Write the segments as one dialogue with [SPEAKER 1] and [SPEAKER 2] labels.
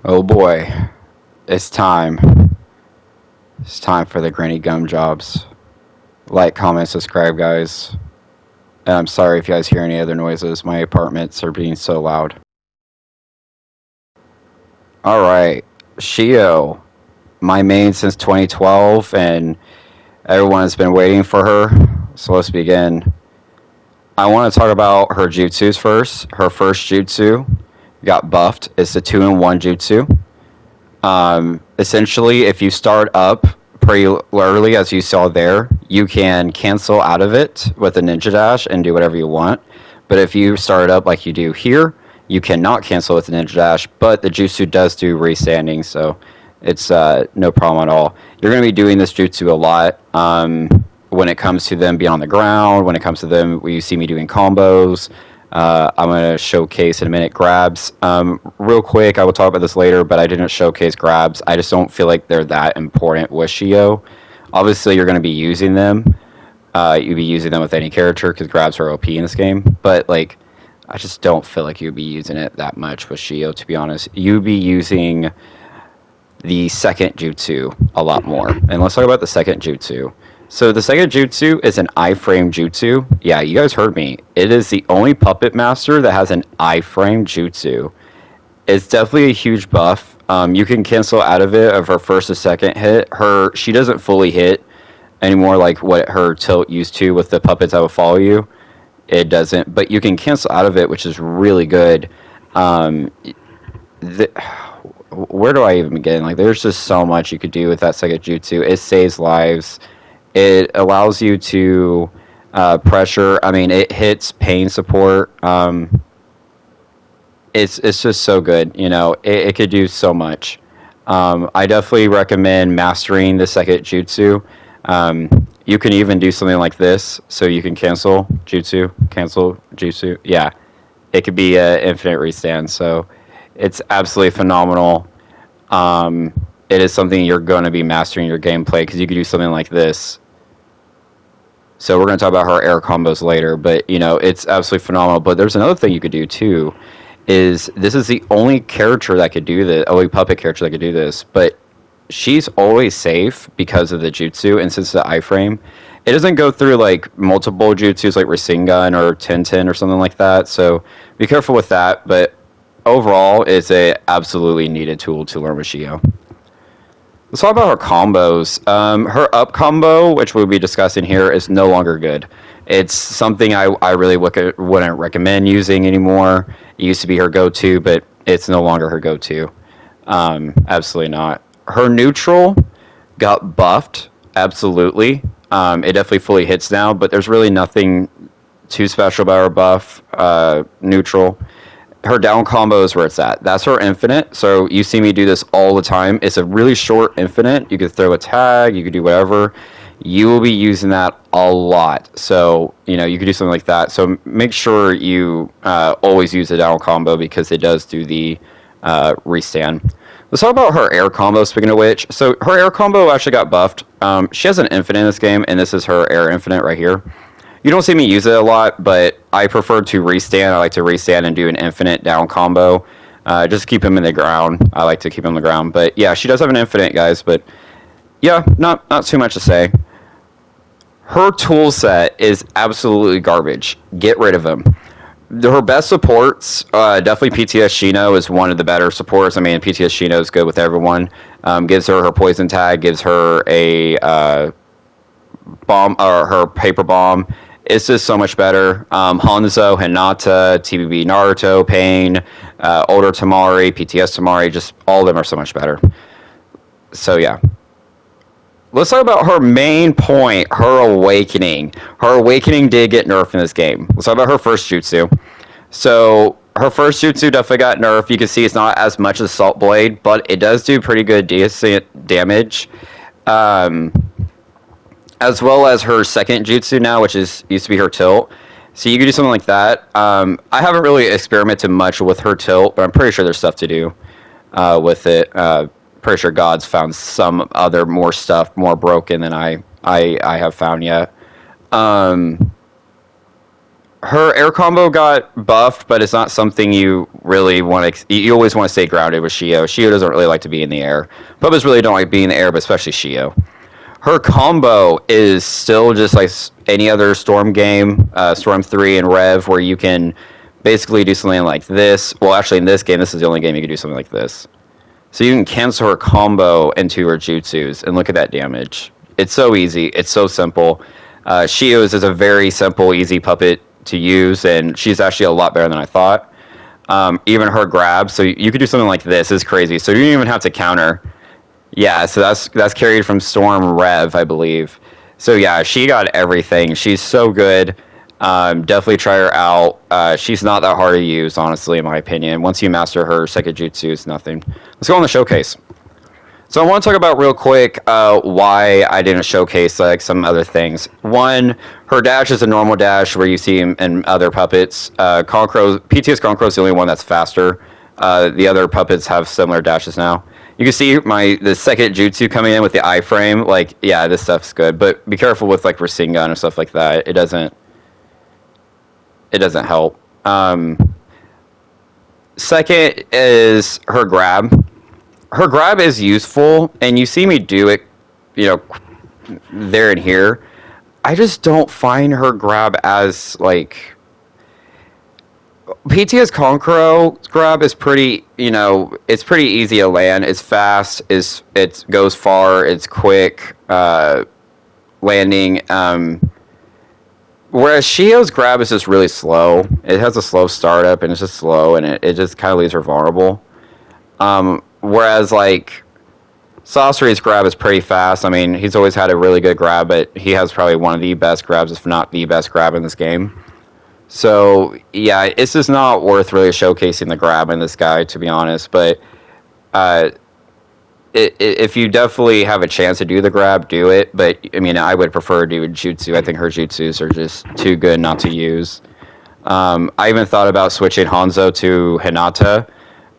[SPEAKER 1] Oh boy, it's time. It's time for the granny gum jobs. Like, comment, subscribe, guys. And I'm sorry if you guys hear any other noises. My apartments are being so loud. Alright, Shio. My main since 2012, and everyone has been waiting for her. So let's begin. I want to talk about her jutsus first. Her first jutsu got buffed. It's the 2-in-1 jutsu. Essentially, if you start up pretty early, as you saw there, you can cancel out of it with a ninja dash and do whatever you want. But if you start up like you do here, you cannot cancel with a ninja dash. But the jutsu does do restanding, so it's no problem at all. You're going to be doing this jutsu a lot when it comes to them being on the ground, when it comes to them, when you see me doing combos. I'm going to showcase in a minute grabs. Real quick, I will talk about this later, but I didn't showcase grabs. I just don't feel like they're that important with Shio. Obviously, you're going to be using them. You'd be using them with any character because grabs are OP in this game. But, like, I just don't feel like you'd be using it that much with Shio, to be honest. You'd be using the second jutsu a lot more. And let's talk about the second jutsu. So the second jutsu is an iframe jutsu. Yeah, you guys heard me. It is the only puppet master that has an iframe jutsu. It's definitely a huge buff. You can cancel out of it of her first or second hit. She doesn't fully hit anymore like what her tilt used to with the puppets that will follow you. It doesn't, but you can cancel out of it, which is really good. Where do I even begin? Like, there's just so much you could do with that second jutsu. It saves lives. It allows you to pressure. I mean, it hits pain support. It's just so good. You know, it could do so much. I definitely recommend mastering the second jutsu. You can even do something like this, so you can cancel jutsu. Yeah, it could be an infinite restand. So it's absolutely phenomenal. It is something you're going to be mastering your gameplay because you could do something like this. So we're going to talk about her air combos later, but you know, it's absolutely phenomenal. But there's another thing you could do too, is this is the only character that could do this, only puppet character that could do this, but she's always safe because of the jutsu, and since the iframe, it doesn't go through like multiple jutsus like Rasengan or Tenten or something like that, so be careful with that, but overall, it's a absolutely needed tool to learn with Shio. Let's talk about her combos. Her up combo, which we'll be discussing here, is no longer good. It's something I really wouldn't recommend using anymore. It used to be her go-to, but it's no longer her go-to. Absolutely not. Her neutral got buffed, absolutely. It definitely fully hits now, but there's really nothing too special about her buff, neutral. Her down combo is where it's at. That's her infinite. So you see me do this all the time. It's a really short infinite. You could throw a tag. You could do whatever. You will be using that a lot. So, you know, you could do something like that. So make sure you always use the down combo because it does do the restand. Let's talk about her air combo, speaking of which. So her air combo actually got buffed. She has an infinite in this game, and this is her air infinite right here. You don't see me use it a lot, but I prefer to restand. I like to restand and do an infinite down combo. Just keep him in the ground. I like to keep him on the ground. But yeah, she does have an infinite, guys. But yeah, not too much to say. Her tool set is absolutely garbage. Get rid of him. Her best supports, definitely PTS Shino is one of the better supports. I mean, PTS Shino is good with everyone. Gives her poison tag, gives her a bomb, or her paper bomb. It's just so much better. Hanzo, Hinata, TBB Naruto, Pain, older Tamari, PTS Tamari, just all of them are so much better. So yeah. Let's talk about her main point, her awakening. Her awakening did get nerfed in this game. Let's talk about her first jutsu. So her first jutsu definitely got nerfed. You can see it's not as much as Salt Blade, but it does do pretty good decent damage. As well as her second jutsu now, which used to be her tilt. So you can do something like that. I haven't really experimented much with her tilt, but I'm pretty sure there's stuff to do with it. Pretty sure God's found some other more stuff more broken than I have found yet. Her air combo got buffed, but it's not something you really want to. You always want to stay grounded with Shio. Shio doesn't really like to be in the air. Puppets really don't like being in the air, but especially Shio. Her combo is still just like any other Storm game, Storm 3 and Rev, where you can basically do something like this. Well, actually, in this game, this is the only game you can do something like this. So you can cancel her combo into her jutsus, and look at that damage. It's so easy. It's so simple. Shio's is a very simple, easy puppet to use, and she's actually a lot better than I thought. Even her grab, so you could do something like this. Is crazy. So you don't even have to counter. Yeah, so that's carried from Storm Rev, I believe. So yeah, she got everything. She's so good. Definitely try her out. She's not that hard to use, honestly, in my opinion. Once you master her second jutsu, it's nothing. Let's go on the showcase. So I want to talk about real quick why I didn't showcase like some other things. One, her dash is a normal dash where you see in other puppets. PTS Concro is the only one that's faster. The other puppets have similar dashes now. You can see the second jutsu coming in with the iframe. Like, yeah, this stuff's good, but be careful with like Rasengan and stuff like that. It doesn't help. Second is her grab. Her grab is useful, and you see me do it, there and here. I just don't find her grab as like. PTS Concro grab is pretty, it's pretty easy to land. It's fast. It goes far. It's quick landing. Whereas Shio's grab is just really slow. It has a slow startup, and it's just slow, and it just kind of leaves her vulnerable. Whereas, like, Sasori's grab is pretty fast. I mean, he's always had a really good grab, but he has probably one of the best grabs, if not the best grab in this game. So, yeah, it's just not worth really showcasing the grab in this guy, to be honest. But if you definitely have a chance to do the grab, do it. But, I mean, I would prefer to do Jutsu. I think her Jutsus are just too good not to use. I even thought about switching Hanzo to Hinata.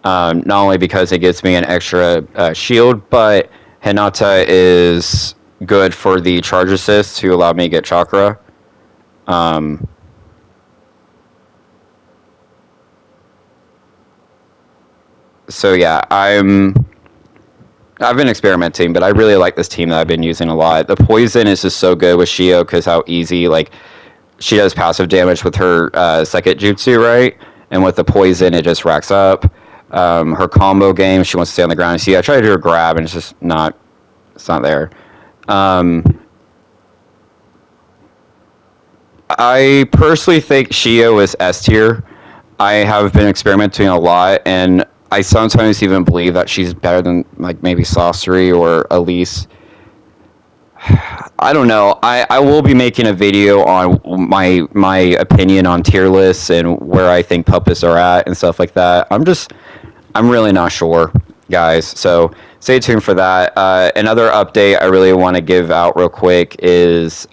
[SPEAKER 1] Not only because it gives me an extra shield, but Hinata is good for the charge assist to allow me to get chakra. So yeah, I've been experimenting, but I really like this team that I've been using a lot. The poison is just so good with Shio because how easy, like, she does passive damage with her second jutsu, right? And with the poison, it just racks up. Her combo game, she wants to stay on the ground. See, I try to do her grab, and it's not there. I personally think Shio is S tier. I have been experimenting a lot, and I sometimes even believe that she's better than like maybe Sasori or Elise. I don't know. I will be making a video on my opinion on tier lists and where I think puppets are at and stuff like that. I'm really not sure, guys. So stay tuned for that. Another update I really want to give out real quick is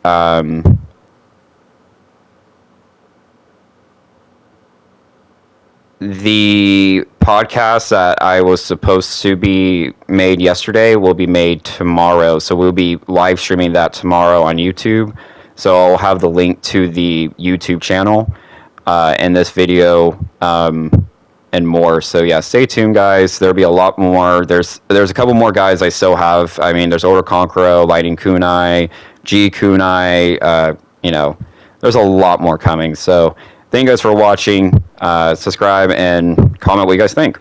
[SPEAKER 1] the podcast that I was supposed to be made yesterday will be made tomorrow. So we'll be live streaming that tomorrow on YouTube. So I'll have the link to the YouTube channel in this video and more. So yeah, stay tuned, guys. There'll be a lot more. There's a couple more guys I still have. I mean, there's Order Conqueror, Lightning Kunai, G Kunai. There's a lot more coming. So thank you guys for watching. Subscribe and comment what you guys think.